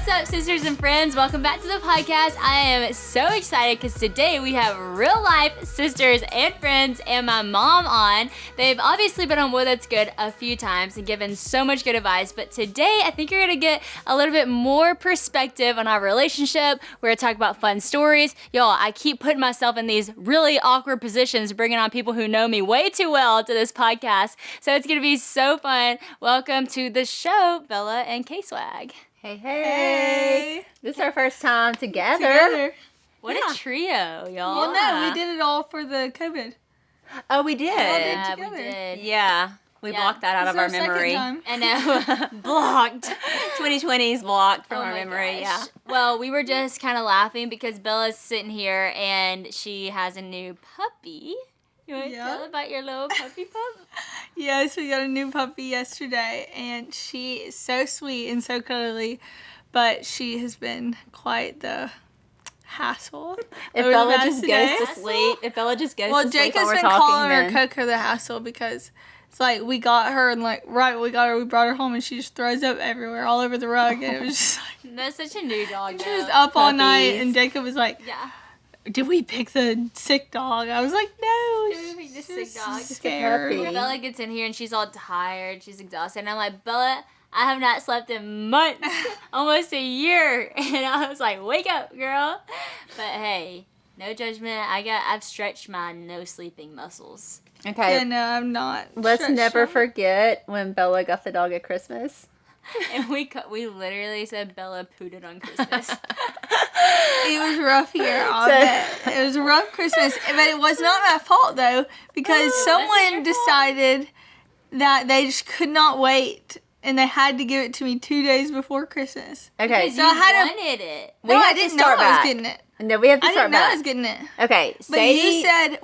What's up, sisters and friends? Welcome back to the podcast. I am so excited because today we have real life sisters and friends and my mom on. They've obviously been on Whoa That's Good a few times and given so much good advice, but today I think you're going to get a little bit more perspective on our relationship. We're going to talk about fun stories. Y'all, I keep putting myself in these really awkward positions, bringing on people who know me way too well to this podcast, so it's going to be so fun. Welcome to the show, Bella and K-Swag. Hey. This is our first time together. What a trio, y'all. Well, no, we did it all for the COVID. Oh, we did. Yeah, together. we did. Yeah. We blocked that out of our memory. I know. Blocked. 2020 is blocked from our my memory, gosh. Well, we were just kind of laughing because Bella's sitting here and she has a new puppy. You want to tell about your little puppy pup? Yes, we got a new puppy yesterday, and she is so sweet and so cuddly, but she has been quite the hassle. If Bella just goes to sleep, to sleep Well, Jacob's been calling her Coco the hassle because it's like we got her and like right when we got her, we brought her home and she just throws up everywhere, all over the rug, and it was just like That's such a new dog. she was up all night, and Jacob was like, Yeah. did we pick the sick dog? I was like, no. Did we pick the sick dog? Scared. Bella gets in here and she's all tired. She's exhausted. And I'm like, Bella, I have not slept in months. Almost a year. And I was like, wake up, girl. But hey, no judgment. I've stretched my no sleeping muscles. Okay. Yeah, no, I'm not. Let's never forget when Bella got the dog at Christmas. And we literally said Bella pooted on Christmas. It was rough here. It was a rough Christmas, but it was not my fault though, because someone decided that they just could not wait, and they had to give it to me 2 days before Christmas. Okay, so I wanted it. No, I didn't know I was getting it. No, we have to I start didn't know back. I was getting it. Okay, But Sadie. you said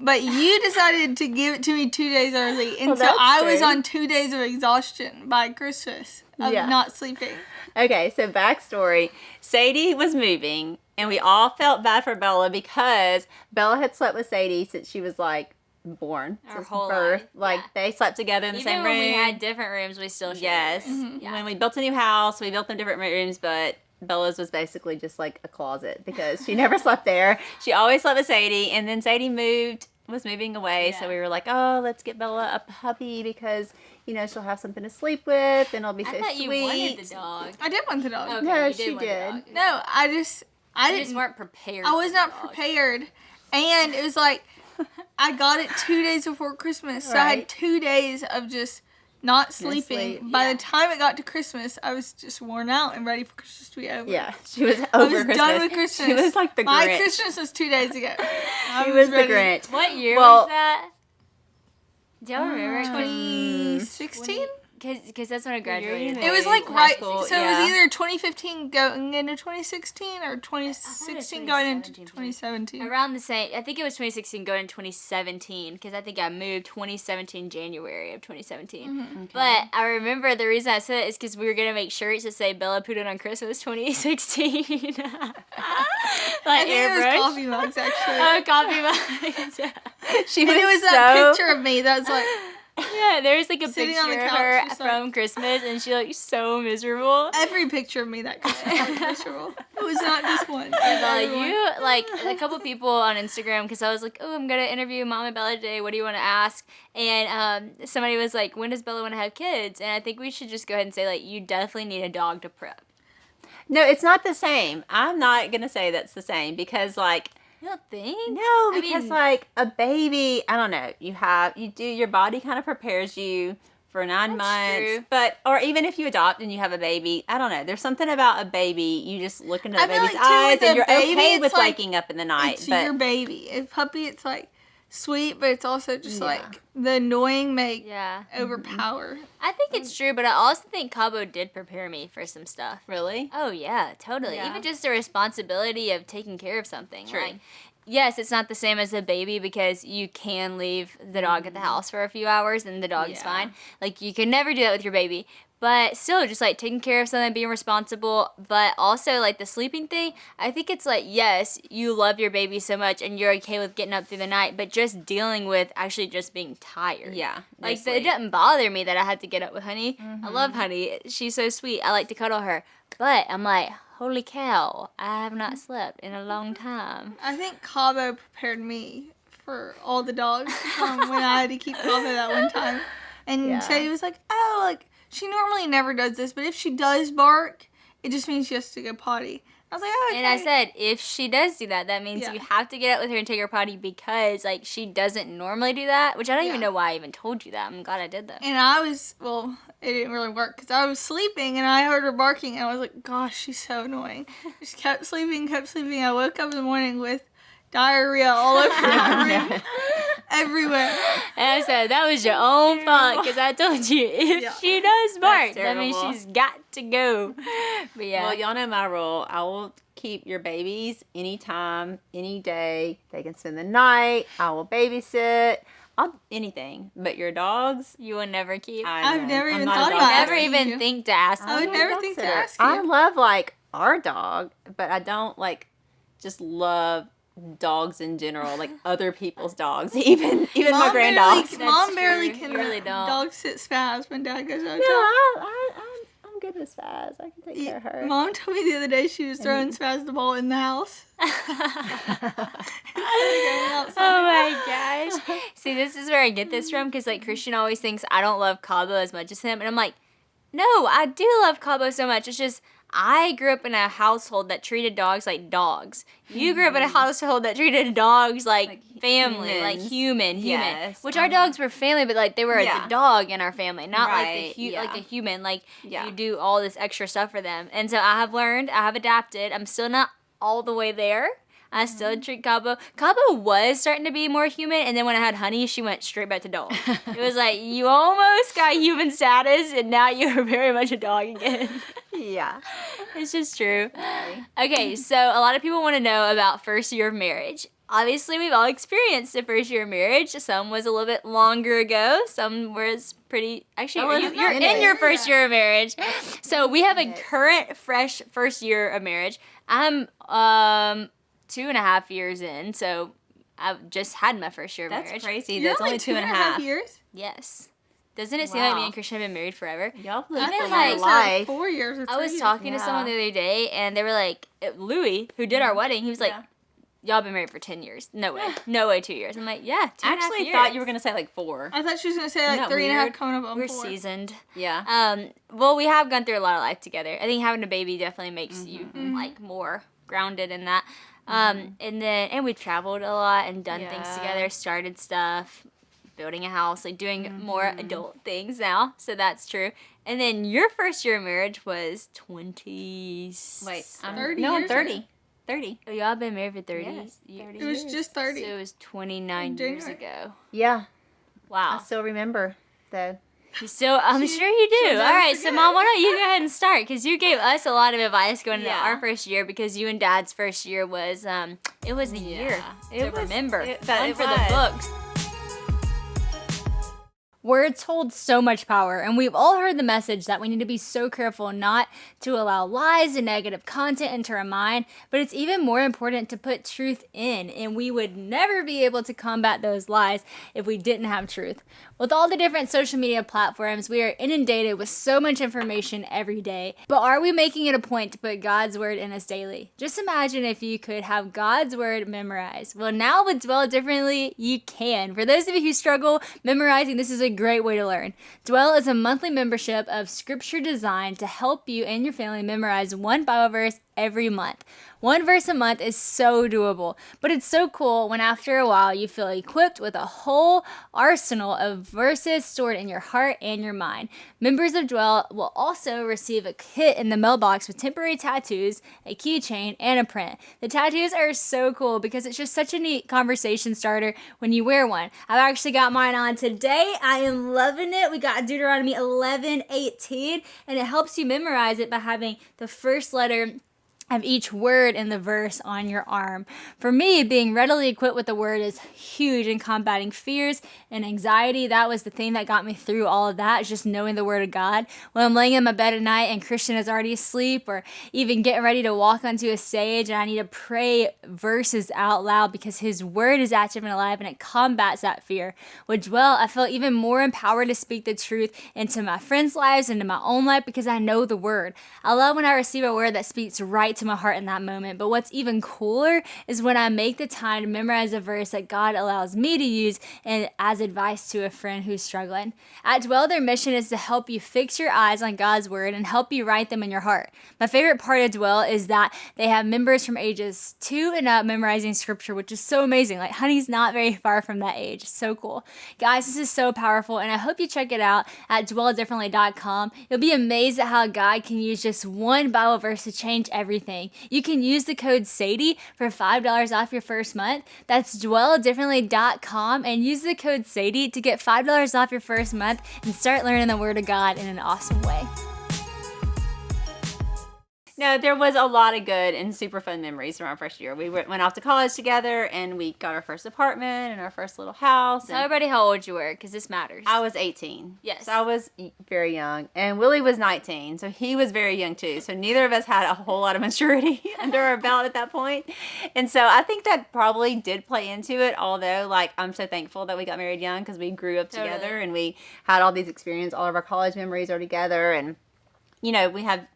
But you decided to give it to me 2 days early, and Well, so that's I was true. on 2 days of exhaustion by Christmas of not sleeping. Okay, so backstory. Sadie was moving, and we all felt bad for Bella because Bella had slept with Sadie since she was, like, born. Our Since whole birth. life. Like, they slept together in the Even same when room. we had different rooms, we still shared. Yes. Yeah. When we built a new house, we built them different rooms, but Bella's was basically just, like, a closet because she never slept there. She always slept with Sadie, and then Sadie was moving away, so we were like, oh, let's get Bella a puppy because, you know, she'll have something to sleep with and it'll be so sweet. I thought you wanted the dog. I did want the dog. Okay, No, you she want the did. dog. No, I You just weren't prepared. I was for not the dog. prepared, and it was like I got it 2 days before Christmas, so I had 2 days of just not sleeping. sleep. By the time it got to Christmas, I was just worn out and ready for Christmas to be over. Yeah, she was over I was Christmas. done with Christmas. She was like the My Grinch. Christmas was 2 days ago. She was the ready. Grinch. What year Well, was that? Do y'all remember? 2016? Because that's when I graduated. It was like High right, school, so it yeah. was either 2015 going into 2016 or 2016 going into 2017. Around the same. I think it was 2016 going into 2017 because I think I moved 2017 January of 2017. Mm-hmm. But I remember the reason I said it is because we were gonna make shirts that say Bella put it on Christmas 2016. Like I think it was airbrush. coffee mugs actually. Oh, coffee mugs. She And was, it was so... that picture of me that was like, Yeah, there's like a Sitting on picture the of couch, her just from Christmas, and she looked so miserable. every picture of me that Christmas was miserable. It was not just one. Bella, Everyone. you, like, a couple people on Instagram, because I was like, oh, I'm going to interview Mom and Bella today. What do you want to ask? And somebody was like, when does Bella want to have kids? And I think we should just go ahead and say, like, you definitely need a dog to prep. No, it's not the same. I'm not going to say that's the same because, like, You don't think? no, because, like, a baby, I don't know, your body kind of prepares you for 9 months. true. But, or even if you adopt and you have a baby, I don't know, there's something about a baby, you just look into the I feel baby's like, too, eyes with and a you're baby, okay it's with like- waking up in the night. It's But your baby. A puppy, it's like sweet, but it's also just Yeah. like the annoying make Yeah. overpower. I think it's true, but I also think Cabo did prepare me for some stuff. really? Oh, yeah, totally. Yeah. Even just the responsibility of taking care of something. True. Like, yes, it's not the same as a baby because you can leave the dog at the house for a few hours and the dog is Yeah. fine. Like, you can never do that with your baby. But still, just like taking care of something, being responsible, but also like the sleeping thing. I think it's like, yes, you love your baby so much and you're okay with getting up through the night, but just dealing with actually just being tired. Yeah. Like, it didn't bother me that I had to get up with Honey. I love Honey. She's so sweet. I like to cuddle her. But I'm like, holy cow, I have not slept in a long time. I think Cabo prepared me for all the dogs when I had to keep Cabo that one time. And Sadie was like, oh, like, she normally never does this, but if she does bark, it just means she has to go potty. I was like, oh, okay. And I said, if she does do that, that means you have to get up with her and take her potty because, like, she doesn't normally do that, which I don't even know why I even told you that. I'm glad I did that. And I was, well, it didn't really work because I was sleeping and I heard her barking and I was like, gosh, she's so annoying. Just kept sleeping. I woke up in the morning with diarrhea all over my room. Everywhere. And I said, that was your own fault because I told you if she does bark, that means she's got to go. But yeah. Well, y'all know my rule. I will keep your babies anytime, any day. They can spend the night. I will babysit. Anything. But your dogs, you will never keep. I've never even thought about it. Never even think to ask. I would never think to ask you. I love, like, our dog, but I don't, like, just love dogs in general, like other people's dogs, even my grand dogs. Mom barely can really don't. Dog sit spaz when Dad goes out. No, I'm good with Spaz. I can take care of her. Mom told me the other day she was throwing Spaz the ball in the house. Oh my gosh. See, this is where I get this from because like Christian always thinks I don't love Cabo as much as him, and I'm like, no, I do love Cabo so much. It's just I grew up in a household that treated dogs like dogs. You grew up in a household that treated dogs like family, humans. like human. Yes. Which our dogs were family, but like they were the dog in our family, not like like a human. Like you do all this extra stuff for them. And so I have learned, I have adapted. I'm still not all the way there. I still treat Cabo. Cabo was starting to be more human, and then when I had Honey, she went straight back to dog. It was like, you almost got human status, and now you're very much a dog again. Yeah. It's just true. Okay, so a lot of people want to know about first year of marriage. Obviously, we've all experienced a first year of marriage. Some was a little bit longer ago. Some was pretty... Actually, you're in your first year of marriage. So we have a current, fresh first year of marriage. I'm 2.5 years in, so I've just had my first year of marriage. That's crazy. You're That's only 2.5 years? Yes. Doesn't it seem like me and Christian have been married forever? Y'all lived Even for like life. 4 years or 3 I was years. talking to someone the other day, and they were like, Louis, who did our wedding, he was like, y'all been married for 10 years. No way. No way 2 years. I'm like, yeah, 2.5 years. I actually thought you were going to say like 4. I thought she was going to say like 3.5 coming up on 4. We're seasoned. Yeah. Well, we have gone through a lot of life together. I think having a baby definitely makes you like more grounded in that. And we've traveled a lot and done things together, started stuff, building a house, like doing more adult things now. So that's true. And then your first year of marriage was 20. Wait, 30 no, I'm years 30. 30. Oh, y'all been married for 30 Yes, years? 30 It was just 30. So it was 29 years ago. Yeah. Wow. I still remember though. So I'm sure you do. she'll All never right, so forget. Mom, why don't you go ahead and start? Because you gave us a lot of advice going into Yeah. our first year because you and Dad's first year was, it was the year to remember. One for the books. Words hold so much power, and we've all heard the message that we need to be so careful not to allow lies and negative content into our mind, but it's even more important to put truth in, and we would never be able to combat those lies if we didn't have truth. With all the different social media platforms, we are inundated with so much information every day, but are we making it a point to put God's word in us daily? Just imagine if you could have God's word memorized. Well, now with Dwell Differently, you can. For those of you who struggle memorizing, this is a great way to learn. Dwell is a monthly membership of scripture designed to help you and your family memorize one Bible verse every month. One verse a month is so doable, but it's so cool when after a while you feel equipped with a whole arsenal of verses stored in your heart and your mind. Members of Dwell will also receive a kit in the mailbox with temporary tattoos, a keychain, and a print. The tattoos are so cool because it's just such a neat conversation starter when you wear one. I've actually got mine on today. I am loving it. We got Deuteronomy 11:18, and it helps you memorize it by having the first letter of each word in the verse on your arm. For me, being readily equipped with the word is huge in combating fears and anxiety. That was the thing that got me through all of that, is just knowing the word of God. When I'm laying in my bed at night and Christian is already asleep, or even getting ready to walk onto a stage and I need to pray verses out loud because his word is active and alive and it combats that fear. With Dwell, I felt even more empowered to speak the truth into my friends' lives and to my own life because I know the word. I love when I receive a word that speaks right to my heart in that moment. But what's even cooler is when I make the time to memorize a verse that God allows me to use and as advice to a friend who's struggling. At Dwell, their mission is to help you fix your eyes on God's word and help you write them in your heart. My favorite part of Dwell is that they have members from ages 2 and up memorizing scripture, which is so amazing. Like, Honey's not very far from that age. So cool. Guys, this is so powerful, and I hope you check it out at dwelldifferently.com. You'll be amazed at how God can use just one Bible verse to change everything. You can use the code Sadie for $5 off your first month. That's dwelldifferently.com, and use the code Sadie to get $5 off your first month and start learning the Word of God in an awesome way. No, there was a lot of good and super fun memories from our first year. We went off to college together, and we got our first apartment and our first little house. Tell everybody how old you were, because this matters. I was 18. Yes. So I was very young. And Willie was 19, so he was very young too. So neither of us had a whole lot of maturity under our belt at that point. And so I think that probably did play into it, although, like, I'm so thankful that we got married young because we grew up together and we had all these experiences. All of our college memories are together. And, you know, we have,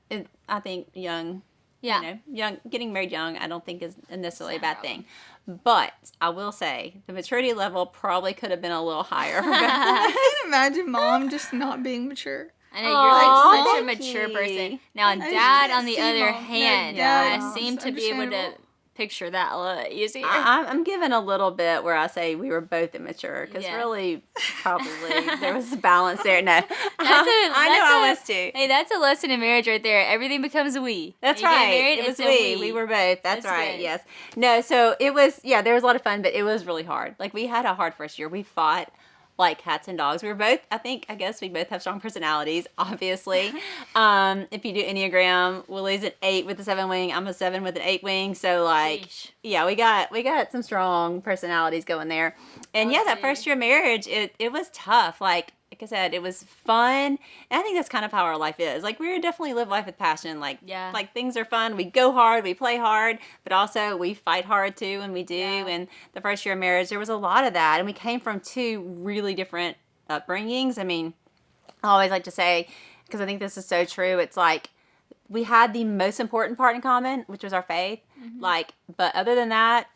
I think, young, getting married young, I don't think is necessarily a bad thing. But I will say the maturity level probably could have been a little higher. I can imagine Mom just not being mature. I know, you're like such a Becky. mature person. Now, Dad, on the other hand, I seem to be able to understandable. picture that a lot easier. I'm giving a little bit where I say we were both immature because really probably there was a balance there. No, I was too. Hey, that's a lesson in marriage right there. Everything becomes a we. That's When you get right. married, It was it's a we. We were both. That's right. good. Yes. No. So it was. Yeah. There was a lot of fun, but it was really hard. Like, we had a hard first year. We fought like cats and dogs. We were both. I guess we both have strong personalities. Obviously, if you do Enneagram, Willie's an 8 with a 7 wing. I'm a 7 with an 8 wing. So, like, Sheesh. yeah, we got some strong personalities going there. And yeah, that first year of marriage, it was tough. Like I said, it was fun. And I think that's kind of how our life is. Like, we definitely live life with passion. Like, like, things are fun. We go hard, we play hard, but also we fight hard too, and we do. Yeah. And the first year of marriage, there was a lot of that. And we came from 2 really different upbringings. I mean, I always like to say, because I think this is so true, it's like, we had the most important part in common, which was our faith. Mm-hmm. Like, but other than that,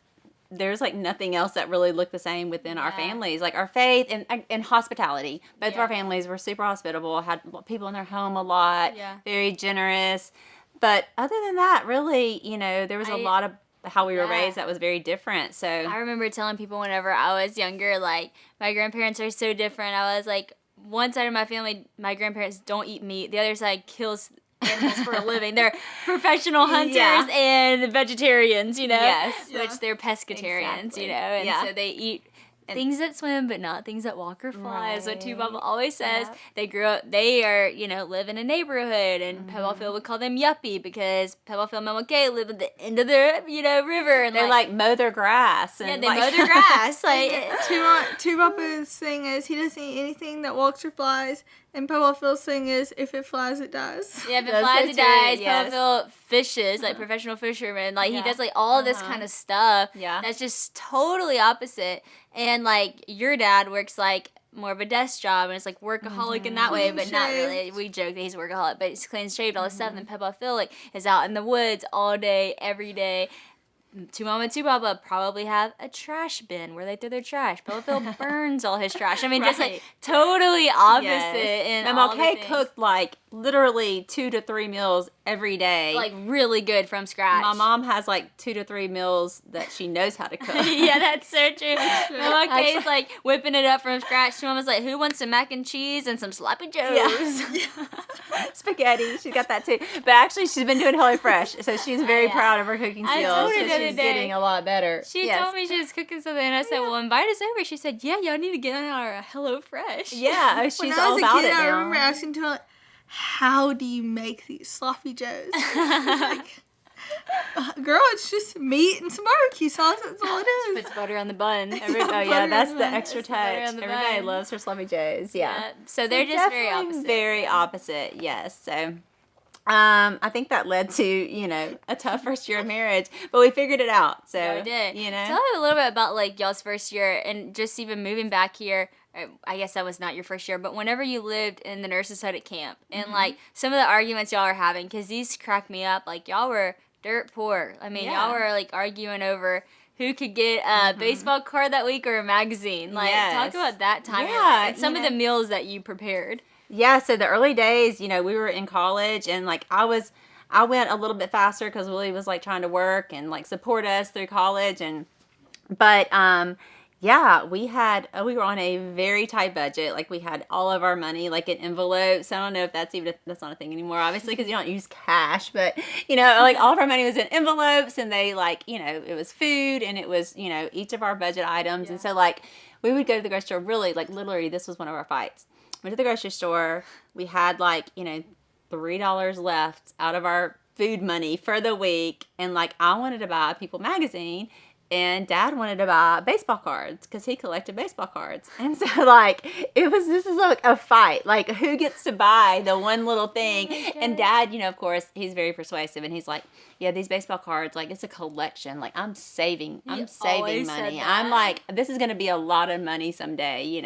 there's like nothing else that really looked the same within our families. Like, our faith and hospitality. Both of our families were super hospitable, had people in their home a lot, very generous. But other than that, really, you know, there was a lot of how we were raised that was very different. So I remember telling people whenever I was younger, like, my grandparents are so different. I was like, one side of my family, my grandparents don't eat meat. The other side kills animals for a living. They're professional hunters and vegetarians, you know, which they're pescatarians, you know, and so they eat things that swim, but not things that walk or fly, is what Two Mama always says. They grew up, they are, you know, live in a neighborhood, and Pebblefield would call them yuppie because Pebblefield and Mama Kay live at the end of the, you know, river. And they like mow their grass. And they mow their grass. Like, Two Papa's thing is he doesn't eat anything that walks or flies, and Pebblefields thing is if it flies, it dies. Yeah, if it flies, it dies. Pebblefield fishes, like professional fishermen. Like, he does like all this kind of stuff. Yeah. That's just totally opposite. And like, your dad works like more of a desk job, and it's like workaholic in that way, but not really. We joke that he's a workaholic, but he's clean shaved, all this stuff. And Pebblefield like is out in the woods all day, every day. Two Mama and Two Papa probably have a trash bin where they throw their trash. Pebblefield burns all his trash. I mean, just like totally opposite. And Mama Kay cooked like literally 2 to 3 meals every day. Like, really good from scratch. My mom has like 2 to 3 meals that she knows how to cook. Yeah, that's so true. Mama Kay's like whipping it up from scratch. Two Mama's like, who wants some mac and cheese and some sloppy joes? Spaghetti. She got that too. But actually, she's been doing HelloFresh, so she's very proud of her cooking skills. I told her the other she's day, getting a lot better. She told me she was cooking something, and I said, well, invite us over. She said, yeah, y'all need to get on our HelloFresh. Yeah, she's when all about it now. I remember asking her, how do you make these sloppy joes? Like, Girl, it's just meat and some barbecue sauce. That's all it is. Puts butter on the bun. Oh yeah, that's the extra It's the butter touch. on the Everybody bun. loves her sloppy joes. Yeah. So they're just very Definitely opposite. Very opposite. Yes. So. I think that led to, a tough first year of marriage, but we figured it out. So, Yeah, we did. you know. Tell me a little bit about like y'all's first year and just even moving back here. I guess that was not your first year, but whenever you lived in the nurses' hut at camp and like some of the arguments y'all are having, because these crack me up. Like y'all were dirt poor. I mean, y'all were like arguing over who could get a baseball card that week or a magazine. Like, talk about that time. Yeah, And some of the meals that you prepared. Yeah, so the early days, we were in college, and like I went a little bit faster because Willie was like trying to work and like support us through college, but yeah, we were on a very tight budget. Like we had all of our money like in envelopes. I don't know if that's not a thing anymore, obviously, because you don't use cash, but like all of our money was in envelopes, and they like it was food, and it was each of our budget items, and so like we would go to the grocery store. Really, like literally, this was one of our fights. Went to the grocery store. We had like, $3 left out of our food money for the week. And like, I wanted to buy a People magazine, and Dad wanted to buy baseball cards because he collected baseball cards. And so like, this is like a fight. Like, who gets to buy the one little thing? And Dad, of course, he's very persuasive, and he's like, yeah, these baseball cards, like, it's a collection. Like, I'm saving money. I'm like, this is going to be a lot of money someday,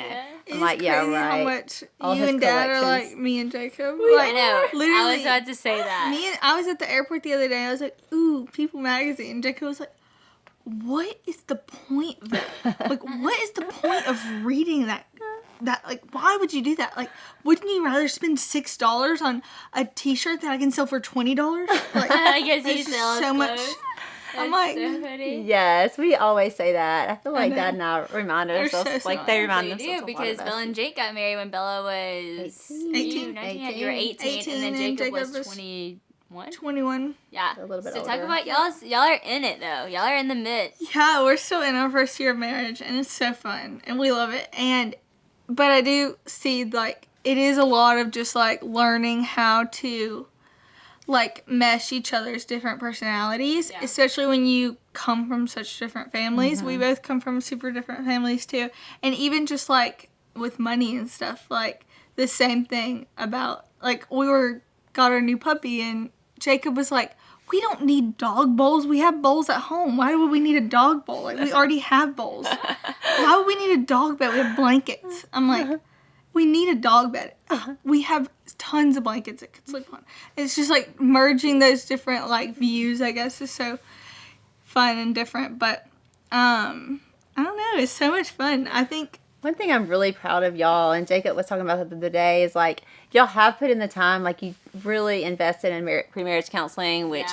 I'm like, yeah, right. How much All you his and Dad are collections. like me and Jacob. I know. Literally, I was about to say that. I was at the airport the other day. I was like, ooh, People magazine. Jacob was like, what is the point of that? Like, what is the point of reading that? Like, why would you do that? Like, wouldn't you rather spend $6 on a T-shirt that I can sell for $20? Like, I guess you it's sell so much. clothes. I'm like, so funny. Yes, we always say that. I feel like know. Dad and I remind They're ourselves, so like smart. they remind They themselves do, a because lot of Bella us. and Jake got married when Bella was 18. 19. You were 18, and then Jacob was 21. 21. Yeah. A little bit so older. talk about y'all are in it though. Y'all are in the midst. Yeah, we're still in our first year of marriage, and it's so fun, and we love it. But I do see, like, it is a lot of just, like, learning how to, like, mesh each other's different personalities, especially when you come from such different families. We both come from super different families, too. And even just, like, with money and stuff, like, the same thing about, like, got our new puppy, and Jacob was like, we don't need dog bowls. We have bowls at home. Why would we need a dog bowl? Like, we already have bowls. Why would we need a dog bed? We have blankets. I'm like, we need a dog bed. We have tons of blankets it could sleep on. It's just like merging those different like views, I guess, is so fun and different. But I don't know. It's so much fun. I think one thing I'm really proud of y'all, and Jacob was talking about it the other day, is like y'all have put in the time. Like you really invested in pre-marriage counseling, which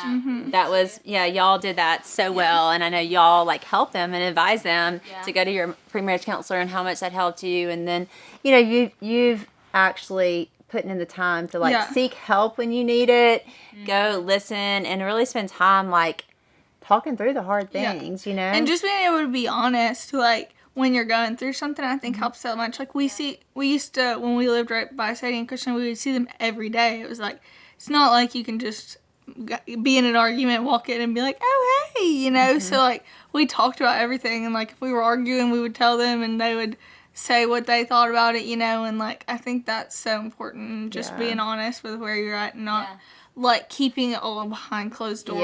that was y'all did that so well, and I know y'all like helped them and advised them to go to your pre-marriage counselor and how much that helped you. And then you've actually putting in the time to like seek help when you need it, go listen, and really spend time like talking through the hard things, and just being able to be honest, like. When you're going through something, I think helps so much. Like we used to, when we lived right by Sadie and Christian, we would see them every day. It was like, it's not like you can just be in an argument, walk in and be like, oh, hey, So like we talked about everything, and like if we were arguing, we would tell them and they would say what they thought about it, and like I think that's so important, just being honest with where you're at and not like keeping it all behind closed doors,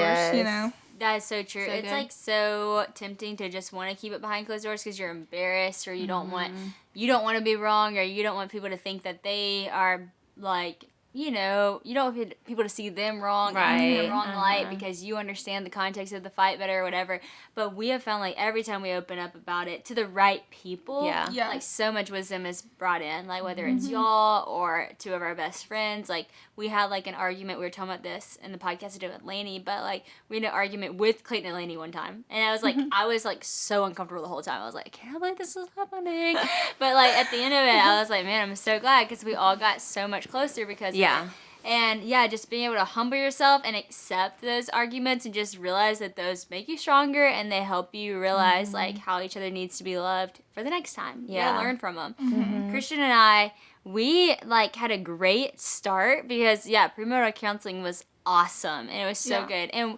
That is so true. So it's good. like so tempting to just want to keep it behind closed doors because you're embarrassed, or you don't want to be wrong, or you don't want people to think that they are like, you don't want people to see them wrong, in the wrong light, because you understand the context of the fight better or whatever. But we have found like every time we open up about it to the right people, like so much wisdom is brought in, like whether it's y'all or two of our best friends. Like we had like an argument, we were talking about this in the podcast I did with Lainey, but like we had an argument with Clayton and Lainey one time, and I was like, I was like so uncomfortable the whole time. I was like, I can't believe this is happening. But like at the end of it, I was like, man, I'm so glad, because we all got so much closer because of it. And just being able to humble yourself and accept those arguments and just realize that those make you stronger and they help you realize like how each other needs to be loved for the next time. You gotta learn from them. Christian and I, we like had a great start because premarital counseling was awesome and it was so good. And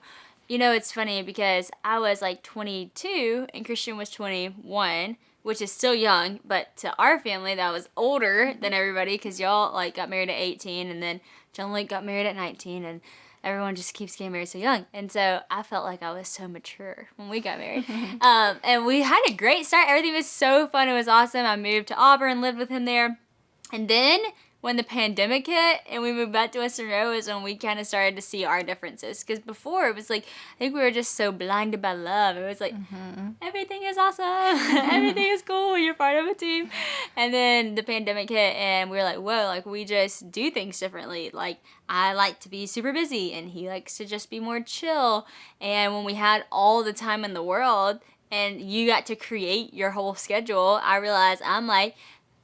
you know, it's funny because I was like 22 and Christian was 21, which is still young, but to our family that was older than everybody because y'all like got married at 18 and then John Lake got married at 19 and everyone just keeps getting married so young. And so I felt like I was so mature when we got married. And we had a great start. Everything was so fun. It was awesome. I moved to Auburn, lived with him there. And then when the pandemic hit and we moved back to Western Row is when we kind of started to see our differences. Because before it was like, I think we were just so blinded by love. It was like, everything is awesome. Everything is cool. You're part of a team. And then the pandemic hit and we were like, whoa, like we just do things differently. Like I like to be super busy and he likes to just be more chill. And when we had all the time in the world and you got to create your whole schedule, I realized I'm like,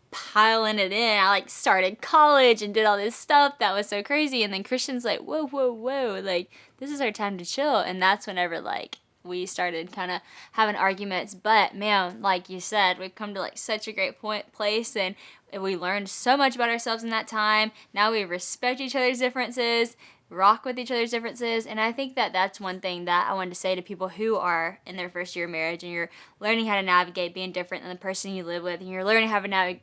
piling it in. I like started college and did all this stuff that was so crazy, and then Christian's like, whoa, like this is our time to chill. And that's whenever like we started kind of having arguments. But man, like you said, we've come to like such a great place, and we learned so much about ourselves in that time. Now we respect each other's differences, rock with each other's differences. And I think that that's one thing that I wanted to say to people who are in their first year of marriage and you're learning how to navigate being different than the person you live with, and you're learning how to navigate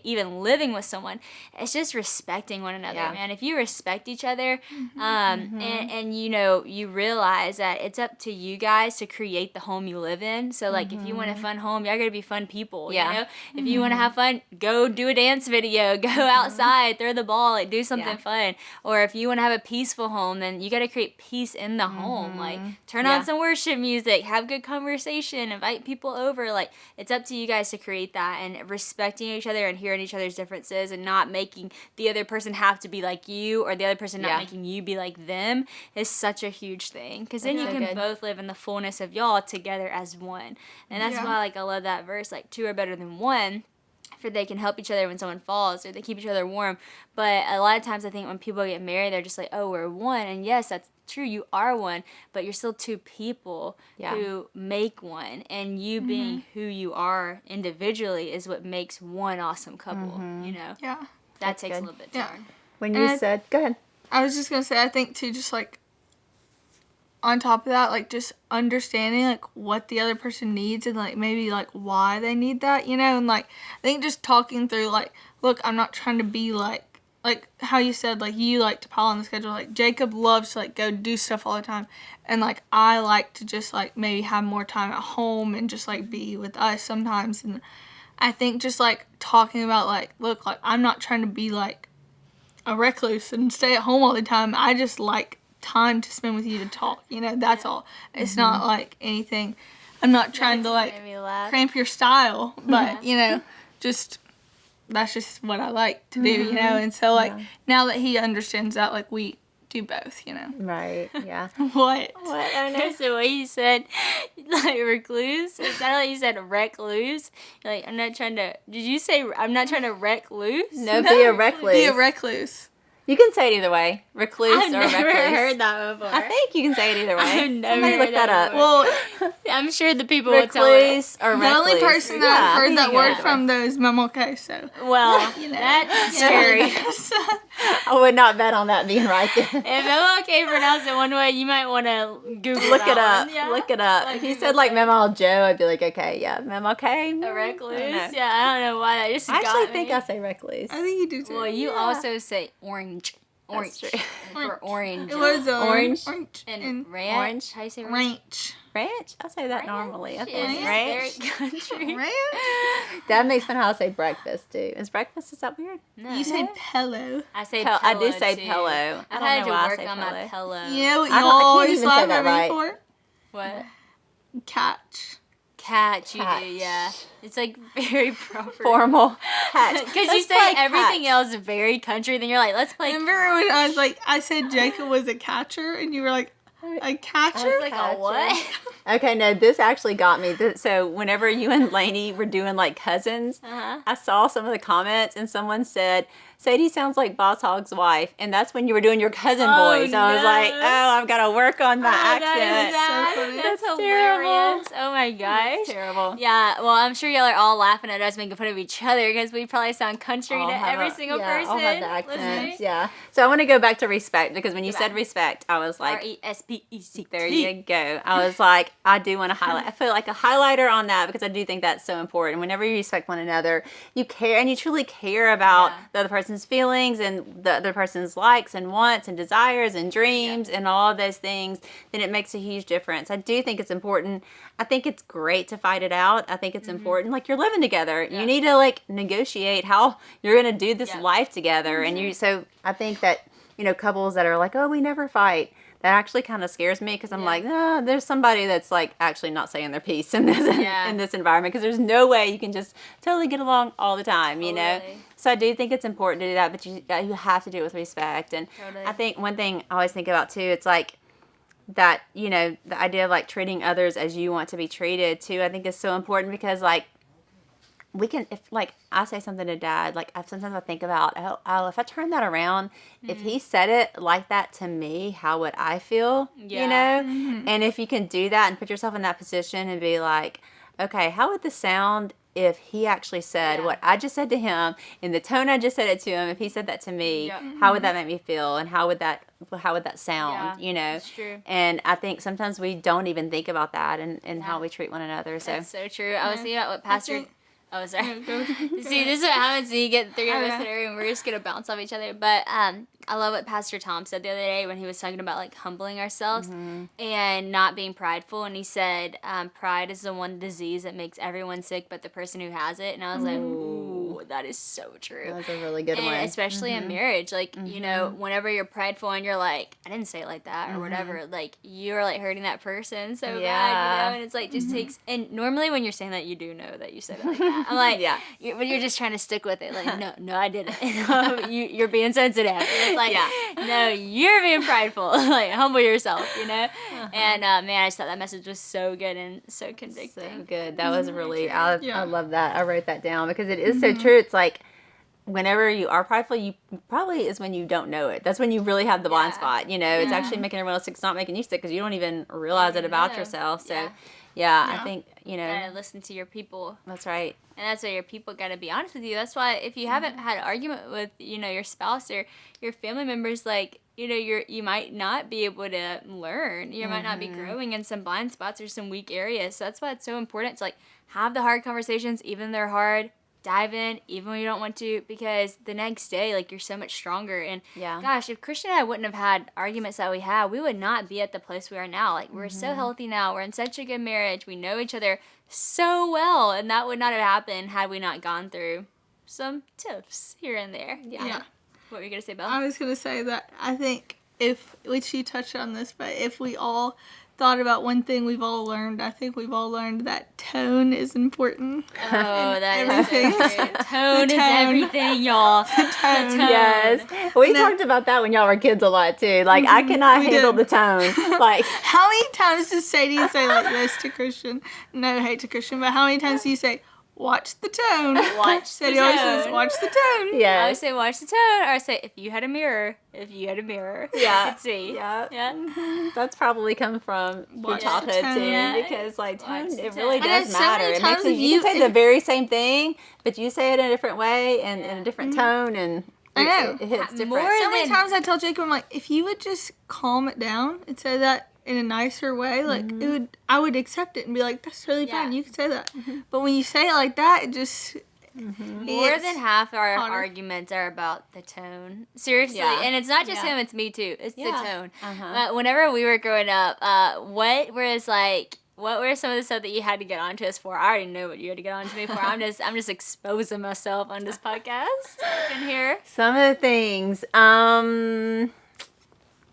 even living with someone. It's just respecting one another, man. If you respect each other, and you know, you realize that it's up to you guys to create the home you live in. So like if you want a fun home, y'all gotta be fun people, you know? If you want to have fun, go do a dance video, go outside, throw the ball, like do something fun. Or if you want to have a peaceful home, then you gotta create peace in the home. Like turn on some worship music, have good conversation, invite people over. Like it's up to you guys to create that, and respecting each other and hearing each other's differences and not making the other person have to be like you or the other person not making you be like them is such a huge thing, because then you can both live in the fullness of y'all together as one. And that's why like I love that verse, like two are better than one, for they can help each other when someone falls, or they keep each other warm. But a lot of times I think when people get married, they're just like, oh, we're one. And yes, that's true, you are one, but you're still two people who make one. And you being who you are individually is what makes one awesome couple, you know? Yeah. That takes a little bit to learn. When you said, go ahead. I was just going to say, I think too, just like on top of that, like just understanding like what the other person needs and like maybe like why they need that, you know? And like I think just talking through like, look, I'm not trying to be like how you said, like you like to pile on the schedule. Like Jacob loves to like go do stuff all the time, and like I like to just like maybe have more time at home and just like be with us sometimes. And I think just like talking about like, look, like I'm not trying to be like a recluse and stay at home all the time. I just like time to spend with you to talk, you know? That's all. It's not like anything. I'm not trying to like cramp your style, but you know, just that's just what I like to do, you know? And so like now that he understands that, like we do both, you know? Right, yeah. What? I know. So what you said, like recluse, it sounded like you said recluse. You're like, I'm not trying to, did you say I'm not trying to wreck loose? No, be a recluse. Be a recluse. You can say it either way, recluse or recluse. I've never heard that before. I think you can say it either way. I've never Somebody heard look that up. Well, I'm sure the people will tell us. Recluse or recluse. The only person that heard that word either from though is Mama Kay, so. Well, You know. that's scary. I would not bet on that being right there. If I'm okay pronounce it one way, you might want to Google Look it that up. one. Yeah. Look it up. If you said like Mama Joe, I'd be like, okay, yeah, Mama K. A recluse? I don't know. Yeah, I don't know why that just I got actually me. think I say recluse. I think you do too. Well, you also say orange. That's true. For orange. It was Orange. And ranch. Orange. How you say ranch? ranch. Ranch? I say that normally. I think It's ranch. very country. Ranch? Dad makes fun how I say breakfast too. Is that weird? No. You said pillow. I say I do say too. pillow. I I've don't had know to why I work say on my pillow. pillow. You know what I you can't always even say laugh that at me right. for? What? Catch. Catch, you Catch. do, yeah. It's like very proper. Formal. Catch. Because you Let's say play everything catch. else very country, then you're like, let's play. Remember when I was like, I said Jacob was a catcher, and you were like, a catcher? I was like, Catcher. a what? Okay, no, this actually got me. So whenever you and Lainey were doing like cousins, Uh-huh. I saw some of the comments and someone said, Sadie sounds like Boss Hogg's wife. And that's when you were doing your cousin Oh, voice. I was like, no. oh, I've got to work on my That is accent. that. So funny. That's That's hilarious. Oh my gosh. That's terrible. Yeah, well, I'm sure y'all are all laughing at us making fun of each other because we probably sound country I'll to have every a- single yeah, person. I'll have the accents, listening. yeah. So I want to go back to respect because when you Go said back. respect, I was like, RESPECT. P-E-C-T. There you go. I was like, I do want to highlight. I feel like a highlighter on that because I do think that's so important. Whenever you respect one another, you care and you truly care about the other person's feelings and the other person's likes and wants and desires and dreams and all of those things, then it makes a huge difference. I do think it's important. I think it's great to fight it out. I think it's important. Like, you're living together. You need to, like, negotiate how you're going to do this life together. And so I think that, you know, couples that are like, oh, we never fight, that actually kind of scares me because I'm like, oh, there's somebody that's like actually not saying their piece in this in this environment, because there's no way you can just totally get along all the time, you know. So I do think it's important to do that, but you have to do it with respect. And I think one thing I always think about too, it's like that, you know, the idea of like treating others as you want to be treated too, I think is so important, because like we can, if like I say something to Dad, like sometimes I think about, oh, if I turn that around, if he said it like that to me, how would I feel? You know? And if you can do that and put yourself in that position and be like, okay, how would this sound if he actually said what I just said to him in the tone I just said it to him? If he said that to me, how would that make me feel? And how would that sound? You know? That's true. And I think sometimes we don't even think about that and how we treat one another. So that's so true. I was thinking about what Pastor... Oh, sorry. See, this is what happens when you get three of us in a room. We're just going to bounce off each other. But I love what Pastor Tom said the other day when he was talking about, like, humbling ourselves and not being prideful. And he said, pride is the one disease that makes everyone sick but the person who has it. And I was like, ooh, that is so true. That's a really good one. Especially in marriage. Like, you know, whenever you're prideful and you're like, I didn't say it like that or whatever, like, you're, like, hurting that person so bad, you know? And it's, like, just takes... And normally when you're saying that, you do know that you said it like that. I'm like, but you're just trying to stick with it. Like, no, I didn't. You're being sensitive. It's like, no, you're being prideful. Like, humble yourself, you know? And, man, I just thought that message was so good and so convicting. So good. That was really, I love that. I wrote that down because it is so true. It's like, whenever you are prideful, you probably is when you don't know it. That's when you really have the blind spot. You know, it's actually making everyone else sick. It's not making you sick because you don't even realize it about yourself. So, I think, you know. You gotta listen to your people. That's right. And that's why your people gotta be honest with you. That's why if you haven't had an argument with, you know, your spouse or your family members, like, you know, you might not be able to learn. You might not be growing in some blind spots or some weak areas. So that's why it's so important to, like, have the hard conversations, even if they're hard. Dive in, even when you don't want to, because the next day, like, you're so much stronger. And gosh, if Christian and I wouldn't have had arguments that we had, we would not be at the place we are now. Like, we're so healthy now. We're in such a good marriage. We know each other so well, and that would not have happened had we not gone through some tiffs here and there. Yeah. What were you gonna say, Bella? I was gonna say that I think which you touched on this, but if we all thought about one thing we've all learned, I think we've all learned that tone is important. Oh, that is so true. Tone is everything, y'all. The tone. Yes. We talked about that when y'all were kids a lot, too. Like, I cannot handle the tone. Like, how many times does Sadie say, like, this to Christian? No hate to Christian, but how many times do you say, watch the tone? Sadie always says, watch the tone. Yeah. I always say, watch the tone. Or I say, if you had a mirror, you could see. Yeah. That's probably come from your childhood, too. Because, like, tone, it really does matter. It makes you can say the very same thing, but you say it in a different way and in a different tone, and I know. It hits different. So many times I tell Jacob, I'm like, if you would just calm it down and say that in a nicer way, like, I would accept it and be like, that's really fine, you can say that. But when you say it like that, it just... More than half our arguments are about the tone. Seriously. And it's not just him, it's me too. It's the tone. Whenever we were growing up, what were some of the stuff that you had to get onto us for? I already know what you had to get onto me for. I'm just exposing myself on this podcast. You can hear some of the things.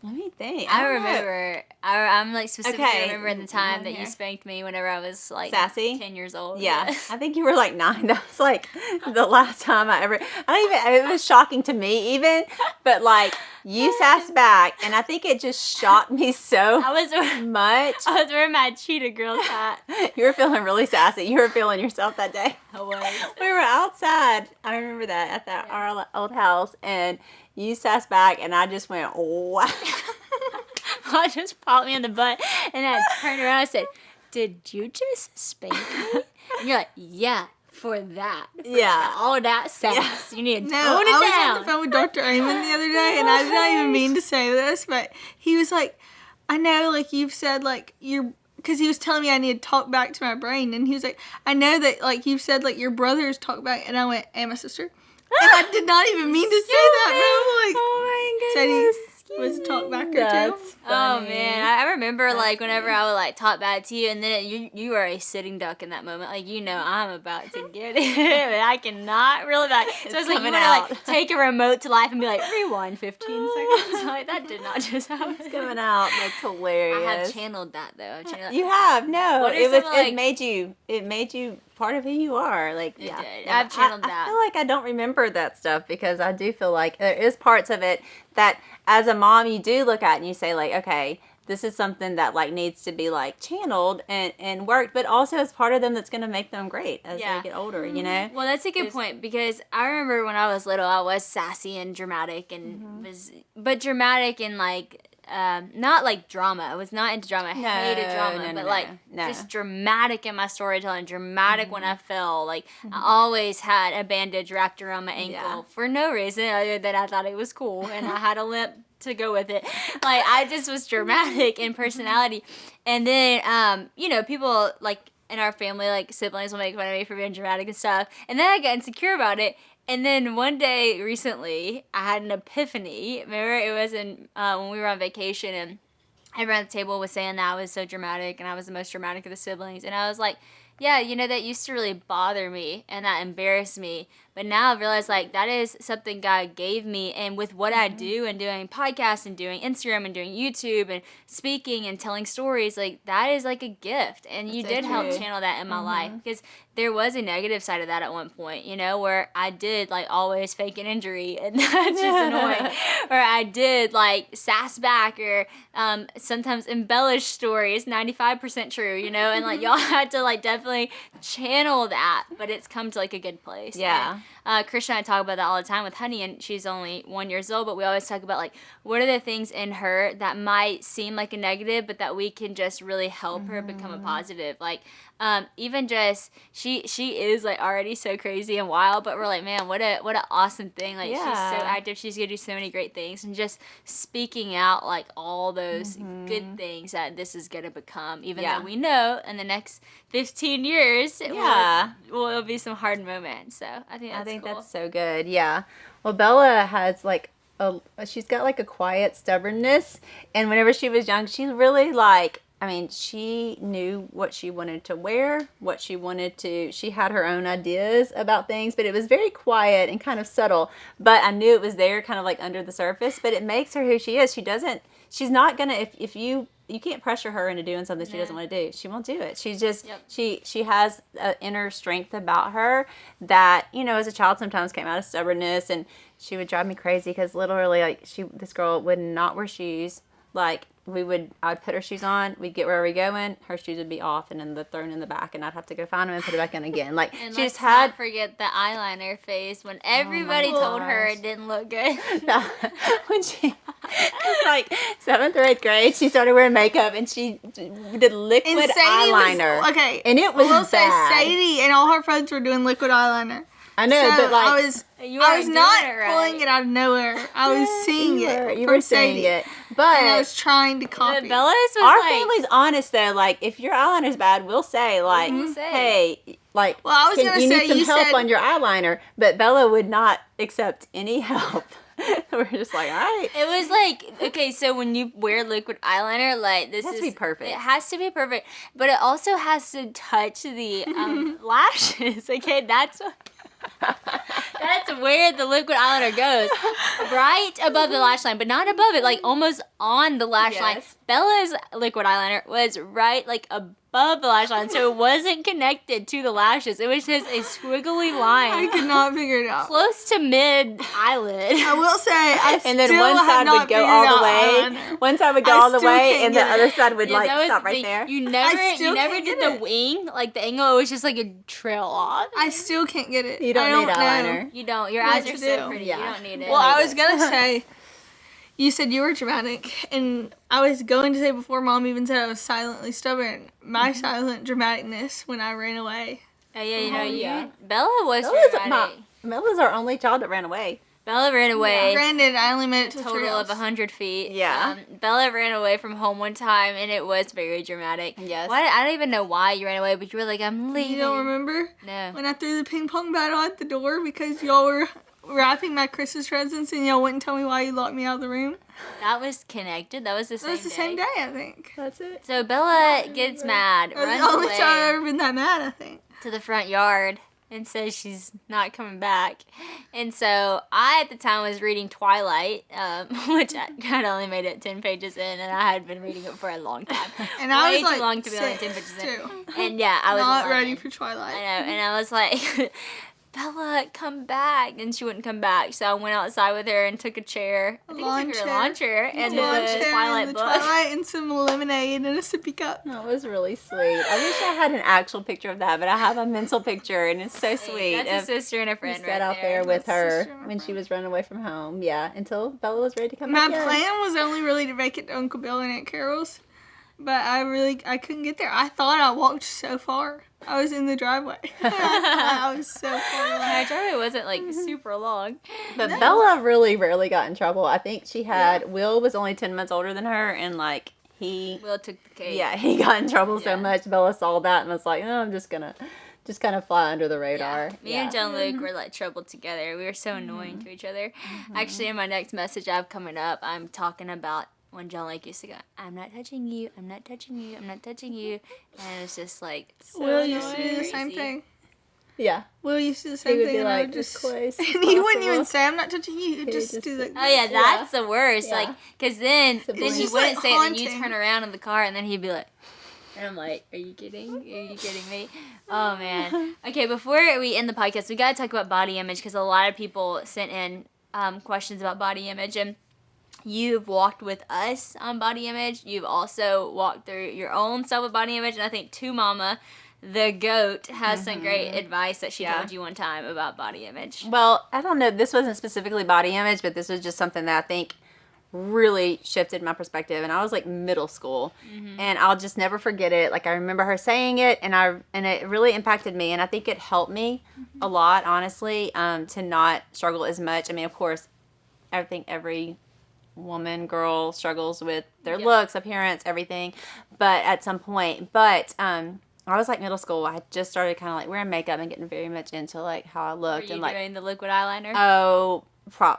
Let me think. I remember. I'm like specifically remembering the time that you spanked me whenever I was like sassy 10 years old. Yeah, I think you were like 9. That was like the last time it was shocking to me even, but like you sassed back, and I think it just shocked me so much. I was wearing my Cheetah Girls hat. You were feeling really sassy. You were feeling yourself that day. I was. We were outside. I remember that at our old house, and you sassed back, and I just went, wow. I just popped me in the butt, and I turned around and said, did you just spank me? And you're like, yeah, for that. All that sass. You need to tone it down. I was on the phone with Dr. Amon the other day, and I did not even mean to say this, but he was like, I know, like, you've said, like, because he was telling me I need to talk back to my brain, and he was like, I know that, like, you've said, like, your brothers talk back, and I went, and my sister. And I did not even mean to say that, but I'm like, oh my goodness. Sadie was a talk backer too. Oh man, I remember like whenever I would like talk back to you, and then you are a sitting duck in that moment. Like I'm about to get it, but I cannot reel it back. So it's like you want to like take a remote to life and be like rewind 15 seconds. Like that did not just happen. It's coming out. That's hilarious. I have channeled that though. You have no. It made you part of who you are. Like yeah, I've channeled that. I feel like I don't remember that stuff because I do feel like there is parts of it that as a mom you do look at and you say like, okay, this is something that like needs to be like channeled and worked, but also as part of them that's going to make them great as they get older, you know? Well, that's a good point because I remember when I was little, I was sassy and dramatic and but dramatic and like, not like drama. I was not into drama. I hated drama, just dramatic in my storytelling. Dramatic when I fell. Like I always had a bandage wrapped around my ankle for no reason other than I thought it was cool and I had a limp to go with it. Like I just was dramatic in personality, and then people like in our family, like siblings, will make fun of me for being dramatic and stuff, and then I got insecure about it. And then one day recently, I had an epiphany. Remember, it was when we were on vacation, and everyone at the table was saying that I was so dramatic, and I was the most dramatic of the siblings. And I was like, yeah, that used to really bother me, and that embarrassed me. But now I realize, like, that is something God gave me. And with what I do and doing podcasts and doing Instagram and doing YouTube and speaking and telling stories, like, that is, like, a gift. And you did help channel that in my life. Because there was a negative side of that at one point, where I did, like, always fake an injury. And that's just annoying. Or I did, like, sass back or sometimes embellish stories, 95% true, And, like, y'all had to, like, definitely channel that. But it's come to, like, a good place. Yeah. Christian and I talk about that all the time with Honey, and she's only 1 year old, but we always talk about, like, what are the things in her that might seem like a negative, but that we can just really help her become a positive. Like, even just, she is, like, already so crazy and wild, but we're like, man, what an awesome thing. Like, she's so active. She's going to do so many great things, and just speaking out, like, all those good things that this is going to become, even though we know in the next 15 years, it'll be some hard moments. So I think that's so good. Yeah. Well, Bella has like she's got like a quiet stubbornness, and whenever she was young, she really she knew what she wanted to wear, she had her own ideas about things, but it was very quiet and kind of subtle, but I knew it was there kind of like under the surface, but it makes her who she is. She's not gonna, if you can't pressure her into doing something she doesn't want to do. She won't do it. She's just, she has an inner strength about her that, as a child sometimes came out of stubbornness, and she would drive me crazy because literally, like, this girl would not wear shoes. Like, I'd put her shoes on, we'd get where we're going, her shoes would be off and then thrown in the back, and I'd have to go find them and put it back in again. Like, and she just not forget the eyeliner phase when everybody told her it didn't look good. When she was like 7th or 8th grade, she started wearing makeup, and she did liquid eyeliner. And it was bad. Say Sadie and all her friends were doing liquid eyeliner. I know, so but like I was not pulling it out of nowhere. I was seeing it. You were seeing it, but and I was trying to copy. Bella's was our family's honest though. Like, if your eyeliner's bad, we'll say like, hey, like, well, I was gonna you say need some help on your eyeliner, but Bella would not accept any help. We're just like, all right. It was like, okay, so when you wear liquid eyeliner, like, this has to be perfect. It has to be perfect, but it also has to touch the lashes. Okay, that's where the liquid eyeliner goes, right above the lash line, but not above it, like almost on the lash line. Bella's liquid eyeliner was right, like, above the lash line, so it wasn't connected to the lashes. It was just a squiggly line. I could not figure it out. Close to mid eyelid. I will say, and then one side would go all the way. One side would go all the way, and the other side would stop right there. You never did the wing, like the angle. It was just like a trail off. I still can't get it. You don't need eyeliner. You don't. Your eyes are so pretty. Yeah. You don't need it. Well, I was gonna say, you said you were dramatic, and I was going to say before Mom even said I was silently stubborn. My silent dramaticness when I ran away. Oh yeah, Bella was dramatic. Bella's our only child that ran away. Bella ran away. Granted, I only made it to Total of 100 feet. Yeah. Bella ran away from home one time, and it was very dramatic. Yes. I don't even know why you ran away, but you were like, I'm leaving. You don't remember? No. When I threw the ping pong battle at the door because y'all were wrapping my Christmas presents and y'all wouldn't tell me why you locked me out of the room? That was connected. That was the same day. That was the same day, I think. That's it. So Bella gets mad, That was runs the only away time I've ever been that mad, I think. to the front yard and says she's not coming back. And so I, at the time, was reading Twilight, which I kind of only made it 10 pages in, and I had been reading it for a long time. And I Way was like too long to be only 10 6, pages in. too. And yeah, I was Not 11. ready for I Twilight. know, and I was like, Bella, come back. And she wouldn't come back. So I went outside with her and took a chair. I think I took her a lawn chair and the Twilight book. Twilight and some lemonade and a sippy cup. That was really sweet. I wish I had an actual picture of that, but I have a mental picture, and it's so sweet. That's a sister and a friend sat right out there with That's her sister and when a she was running away from home. Yeah, until Bella was ready to come My back in. plan was only really to make it to Uncle Bill and Aunt Carol's, but I couldn't get there. I thought I walked so far. I was in the driveway. I was so far away. My driveway wasn't like super long. But Bella really rarely got in trouble. I think she had, Will was only 10 months older than her, and like he Will took the cake. Yeah, he got in trouble Yeah. so much. Bella saw that and was like, "Oh, I'm just gonna kind of fly under the radar." Me and John Luke were like troubled together. We were so annoying to each other. Actually, in my next message I have coming up, I'm talking about when John Luke used to go, I'm not touching you, I'm not touching you, I'm not touching you. And it's just like, so Will used to do the crazy. same thing. Yeah. Will used to do the He same would thing, be and I like, would as just, close as and he wouldn't possible. even say, "I'm not touching you." He'd just just do like, Oh yeah, that's the worst. Yeah. Like, cause then It's he just, wouldn't like, say it, and then you haunting. turn around in the car, and then he'd be like, and I'm like, are you kidding? Are you kidding me? Oh man. Okay, before we end the podcast, we gotta talk about body image because a lot of people sent in questions about body image, and you've walked with us on body image. You've also walked through your own stuff with body image, and I think Two Mama, the goat, has some great advice that she told you one time about body image. Well, I don't know. This wasn't specifically body image, but this was just something that I think really shifted my perspective. And I was like middle school, and I'll just never forget it. Like I remember her saying it, and it really impacted me. And I think it helped me a lot, honestly, to not struggle as much. I mean, of course, I think every woman, girl struggles with their looks, appearance, everything. But at some point, I was like middle school. I had just started kind of like wearing makeup and getting very much into like how I Were looked you and like doing the liquid eyeliner?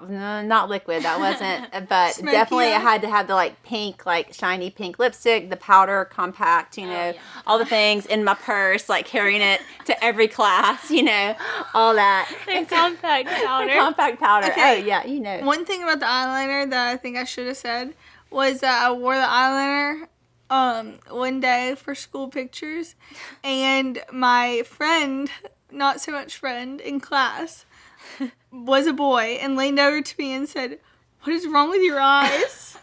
no, not liquid. That wasn't, but Smoky definitely I eye. had to have the like pink, like shiny pink lipstick, the powder compact, all the things in my purse, like carrying it to every class, all that. The compact powder. Compact powder. Okay. Oh yeah, One thing about the eyeliner that I think I should have said was that I wore the eyeliner one day for school pictures, and my friend, not so much friend, in class was a boy and leaned over to me and said, "What is wrong with your eyes?"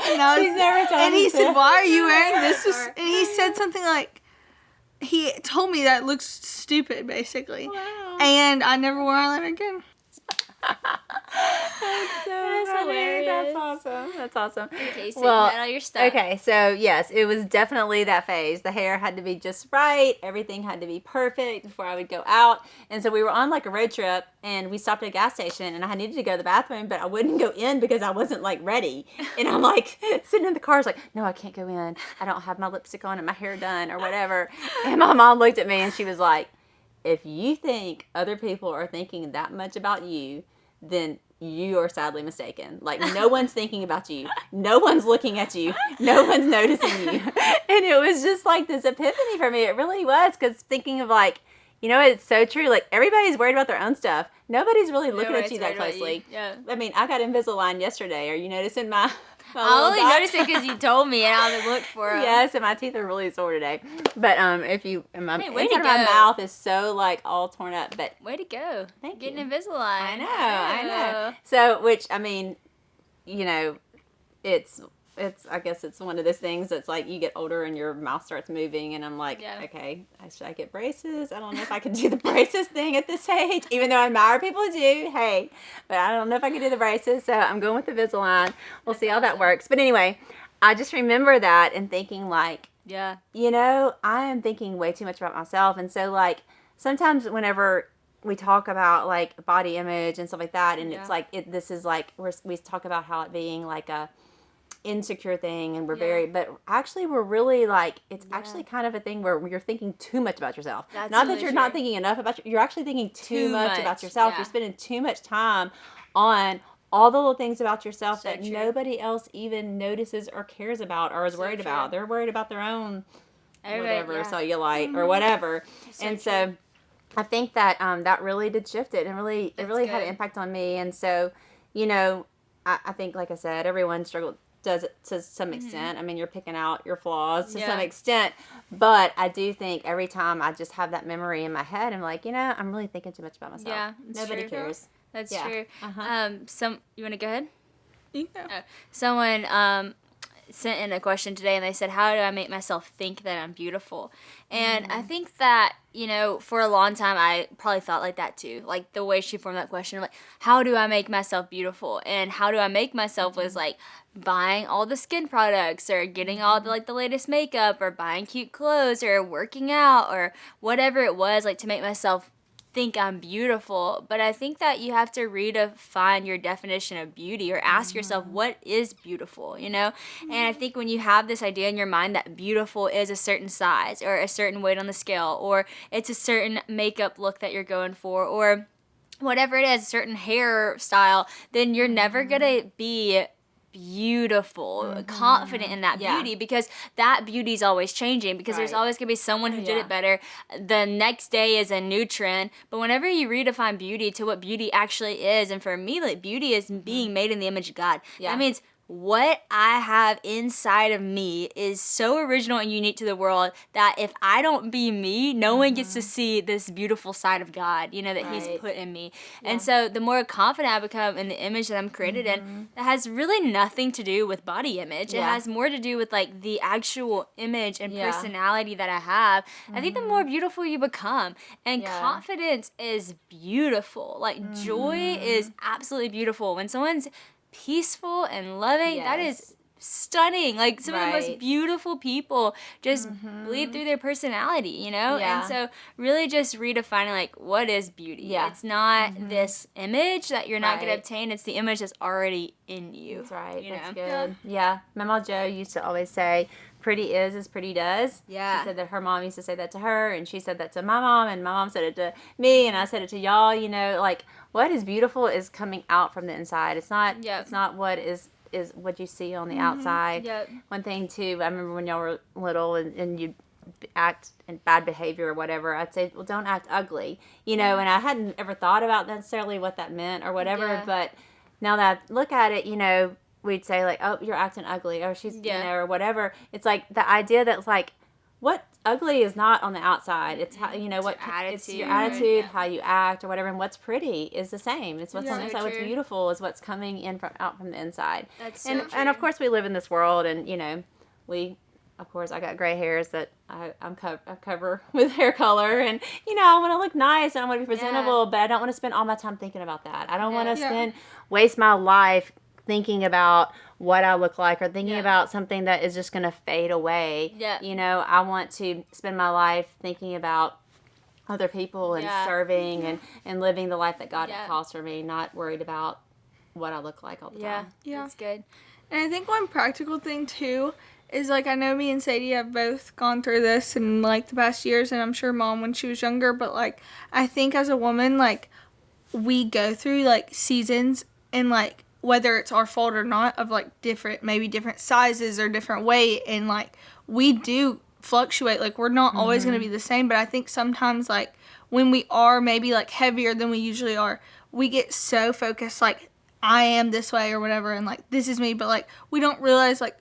And I was, She's never told and me he said, this. "Why are you wearing this?" And he said something like, he told me that it looks stupid, basically. Wow. And I never wore eyeliner again. That's hilarious. That's awesome. Okay, so Well, you had all your stuff. Okay, so yes, it was definitely that phase. The hair had to be just right. Everything had to be perfect before I would go out. And so we were on like a road trip, and we stopped at a gas station, and I needed to go to the bathroom, but I wouldn't go in because I wasn't like ready. And I'm like sitting in the car, I was like, no, I can't go in. I don't have my lipstick on and my hair done or whatever. And my mom looked at me and she was like, if you think other people are thinking that much about you, then you are sadly mistaken. Like, no one's thinking about you. No one's looking at you. No one's noticing you. And it was just like this epiphany for me. It really was, because thinking of like, it's so true. Like, everybody's worried about their own stuff. Nobody's really looking at you that closely. Yeah. I mean, I got Invisalign yesterday. Are you noticing my I only little dots? noticed it because you told me, and I looked for them. Yes, and my teeth are really sore today. But if you, and my Hey, way to inside of my go. mouth is so like all torn up. But Way to go. Thank Getting you. Invisalign. I know. So, which I mean, it's I guess it's one of those things that's like you get older and your mouth starts moving, and I'm like, okay, should I get braces? I don't know if I can do the braces thing at this age, even though I admire people who do. Hey, but I don't know if I can do the braces, so I'm going with the Invisalign. We'll see how that works. But anyway, I just remember that and thinking like, Yeah. I am thinking way too much about myself, and so like sometimes whenever we talk about like body image and stuff like that, and it's like this is like we talk about how it being like a insecure thing, and we're very, but actually we're really like, it's actually kind of a thing where you're thinking too much about yourself. That's not really that you're true. not thinking enough about you're actually thinking too much about yourself. Yeah. You're spending too much time on all the little things about yourself So that true. nobody else even notices or cares about or is worried about. They're worried about their own whatever cellulite or whatever. So I think that that really did shift it, and it really had an impact on me. And so, you know, I think, like I said, everyone does it to some extent. I mean, you're picking out your flaws to some extent, but I do think every time I just have that memory in my head, I'm like, you know, I'm really thinking too much about myself. Yeah, nobody cares. That's true. You want to go ahead? Yeah. Someone sent in a question today, and they said, how do I make myself think that I'm beautiful? And I think that, you know, for a long time, I probably thought like that too. Like the way she formed that question, like, how do I make myself beautiful? And how do I make myself was like buying all the skin products, or getting all the, like, the latest makeup, or buying cute clothes, or working out, or whatever it was, like, to make myself think I'm beautiful. But I think that you have to redefine your definition of beauty, or ask yourself, what is beautiful, you know? And I think when you have this idea in your mind that beautiful is a certain size, or a certain weight on the scale, or it's a certain makeup look that you're going for, or whatever it is, a certain hairstyle, then you're never gonna be beautiful, confident in that beauty, because that beauty is always changing, because there's always going to be someone who did it better. The next day is a new trend. But whenever you redefine beauty to what beauty actually is, and for me, like, beauty is being made in the image of God. That means what I have inside of me is so original and unique to the world that if I don't be me, no one gets to see this beautiful side of God, you know, that He's put in me. And so the more confident I become in the image that I'm created in, that has really nothing to do with body image. It has more to do with, like, the actual image and personality that I have. I think the more beautiful you become. And confidence is beautiful. Like, joy is absolutely beautiful. When someone's peaceful and loving, that is stunning. Like, some of the most beautiful people just bleed through their personality, you know? And so really just redefining, like, what is beauty? It's not this image that you're not going to obtain. It's the image that's already in you. That's right. You That's know? good. Yeah. My mom Jo used to always say, pretty is as pretty does. Yeah. She said that her mom used to say that to her, and she said that to my mom, and my mom said it to me, and I said it to y'all. You know, like, what is beautiful is coming out from the inside. It's not it's not what is what you see on the outside. One thing too, I remember when y'all were little and you act in bad behavior or whatever, I'd say, well, don't act ugly, you know. And I hadn't ever thought about necessarily what that meant or whatever, but now that I look at it, you know, we'd say, like, oh, you're acting ugly, or she's, you know, or whatever. It's like the idea that's like, what ugly is not on the outside. It's how, you know, it's your attitude, how you act or whatever. And what's pretty is the same. It's what's on the inside. What's beautiful is what's coming in out from the inside. That's so true. And of course we live in this world, and, you know, of course, I got gray hairs that I cover with hair color, and, you know, I want to look nice and I want to be presentable, but I don't want to spend all my time thinking about that. I don't want to waste my life thinking about what I look like, or thinking about something that is just going to fade away. You know, I want to spend my life thinking about other people and serving and living the life that God calls for me, not worried about what I look like all the time. Yeah. That's good. And I think one practical thing too is, like, I know me and Sadie have both gone through this in, like, the past years, and I'm sure Mom when she was younger, but, like, I think as a woman, like, we go through, like, seasons, and, like, whether it's our fault or not, of, like, different sizes or different weight, and, like, we do fluctuate. Like, we're not always going to be the same, but I think sometimes, like, when we are maybe, like, heavier than we usually are, we get so focused, like, I am this way or whatever, and, like, this is me, but, like, we don't realize, like,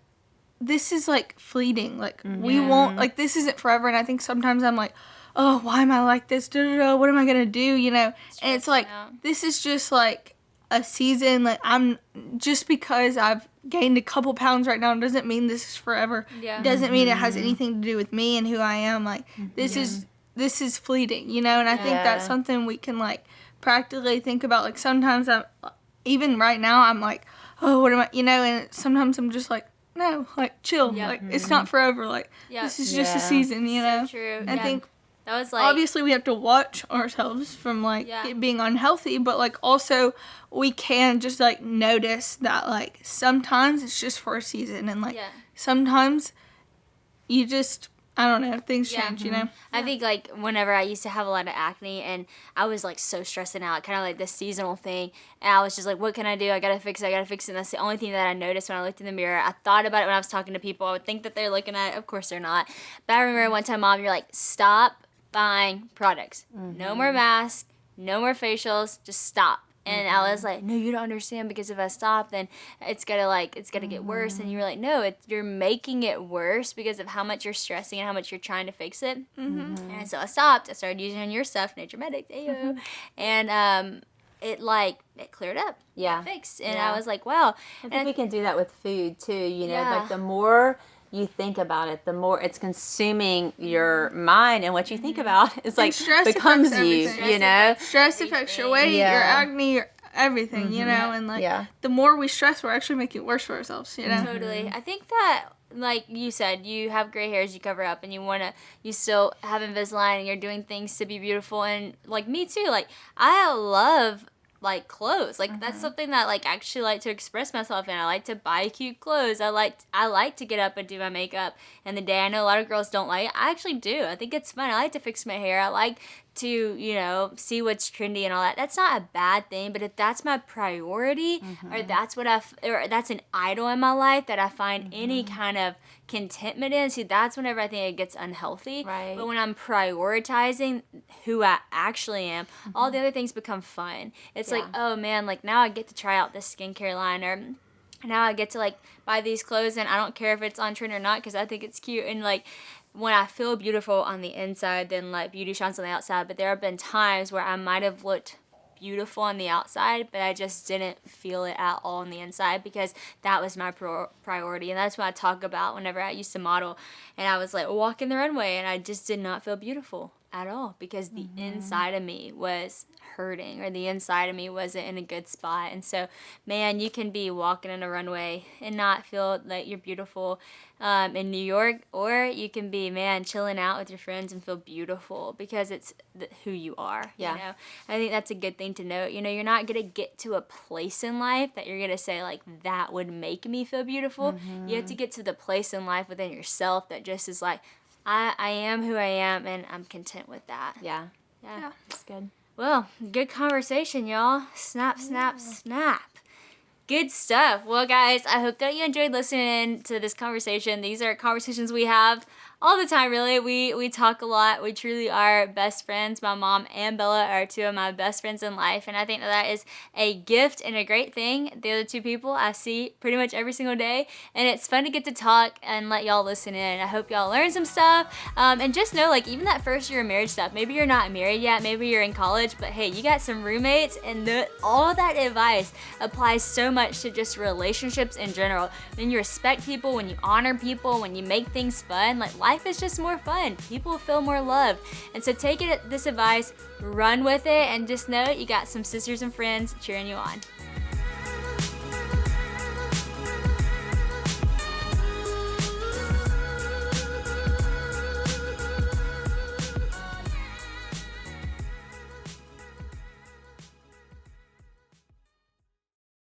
this is, like, fleeting. Like, we won't, like, this isn't forever, and I think sometimes I'm like, oh, why am I like this? What am I going to do, you know? And it's like, this is just, like, a season. Like, I'm just because I've gained a couple pounds right now doesn't mean this is forever. Doesn't mean it has anything to do with me and who I am. Like, this is fleeting, you know. And I think that's something we can, like, practically think about. Like, sometimes even right now I'm like, oh, what am I, you know. And sometimes I'm just like, no, like, chill. Like, it's not forever. Like, this is just a season, you know. So true. I think That was like, obviously we have to watch ourselves from like it being unhealthy, but like also we can just like notice that like sometimes it's just for a season, and like sometimes you just, I don't know, things change, you know? I think, like, whenever I used to have a lot of acne and I was, like, so stressing out, kind of like this seasonal thing, and I was just like, what can I do? I gotta fix it. And that's the only thing that I noticed when I looked in the mirror. I thought about it when I was talking to people. I would think that they're looking at it. Of course they're not. But I remember one time, Mom, you're like, stop buying products. No more masks. No more facials. Just stop. And I was like, no, you don't understand, because if I stop, then it's gonna get worse. And you were like, no, you're making it worse because of how much you're stressing and how much you're trying to fix it. And so I stopped. I started using your stuff, Nature Medic, and it cleared up. It fixed. And I was like, wow. I think we can do that with food too. You know, like the more you think about it, the more it's consuming your mind, and what you think about is like becomes you. You know, stress affects your weight, your acne, your everything. You know, and like the more we stress, we're actually making it worse for ourselves. You know, totally. I think that, like you said, you have gray hairs, you cover up, and you still have Invisalign, and you're doing things to be beautiful. And like me too, like I love like clothes, like that's something that like I actually like to express myself in. I like to buy cute clothes. I like to get up and do my makeup in the day. I know a lot of girls don't like it. I actually do. I think it's fun. I like to fix my hair. I like to, you know, see what's trendy and all that. That's not a bad thing, but if that's my priority, or that's what or that's an idol in my life that I find any kind of contentment in, see, that's whenever I think it gets unhealthy. Right. But when I'm prioritizing who I actually am, all the other things become fun. It's like, oh man, like now I get to try out this skincare line, or now I get to like buy these clothes, and I don't care if it's on trend or not, because I think it's cute. And like when I feel beautiful on the inside, then like beauty shines on the outside. But there have been times where I might have looked beautiful on the outside, but I just didn't feel it at all on the inside, because that was my priority. And that's what I talk about whenever I used to model, and I was like walking the runway, and I just did not feel beautiful at all, because the inside of me was hurting, or the inside of me wasn't in a good spot. And so, man, you can be walking in a runway and not feel like you're beautiful in New York, or you can be, man, chilling out with your friends and feel beautiful, because it's who you are. You know, I think that's a good thing to note. You know, you're not gonna get to a place in life that you're gonna say like, that would make me feel beautiful. You have to get to the place in life within yourself that just is like, I am who I am, and I'm content with that. Yeah. That's good. Well, good conversation, y'all. Snap, snap, snap. Good stuff. Well, guys, I hope that you enjoyed listening to this conversation. These are conversations we have all the time, really. We talk a lot. We truly are best friends. My mom and Bella are two of my best friends in life, and I think that is a gift and a great thing. The other two people I see pretty much every single day, and it's fun to get to talk and let y'all listen in. I hope y'all learn some stuff, and just know, like, even that first year of marriage stuff, maybe you're not married yet, maybe you're in college, but hey, you got some roommates, and all that advice applies so much to just relationships in general. When you respect people, when you honor people, when you make things fun, like, life is just more fun. People feel more loved. And so take this advice, run with it, and just know you got some sisters and friends cheering you on.